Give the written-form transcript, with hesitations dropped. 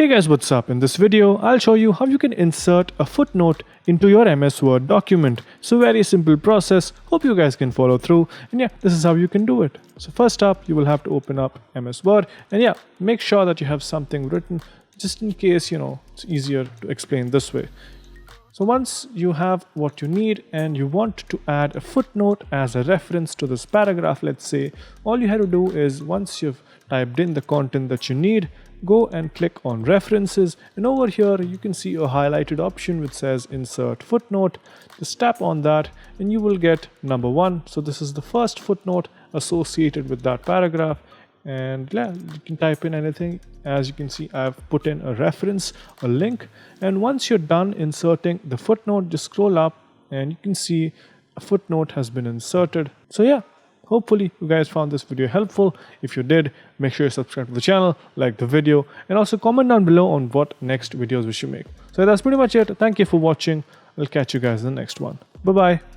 Hey guys, what's up? In this video, I'll show you how you can insert a footnote into your MS Word document. So very simple process. Hope you guys can follow through. And yeah, this is how you can do it. So first up, you will have to open up MS Word. And yeah, make sure that you have something written just in case, it's easier to explain this way. So once you have what you need and you want to add a footnote as a reference to this paragraph, let's say, all you have to do is once you've typed in the content that you need, go and click on references, and over here you can see a highlighted option which says insert footnote. Just tap on that and you will get number 1. So this is the first footnote associated with that paragraph, and yeah, you can type in anything. As you can see, I've put in a reference, a link, and once you're done inserting the footnote, just scroll up and you can see a footnote has been inserted. So yeah, hopefully you guys found this video helpful. If you did, make sure you subscribe to the channel, like the video, and also comment down below on what next videos we should make. So that's pretty much it. Thank you for watching. I'll catch you guys in the next one. Bye bye.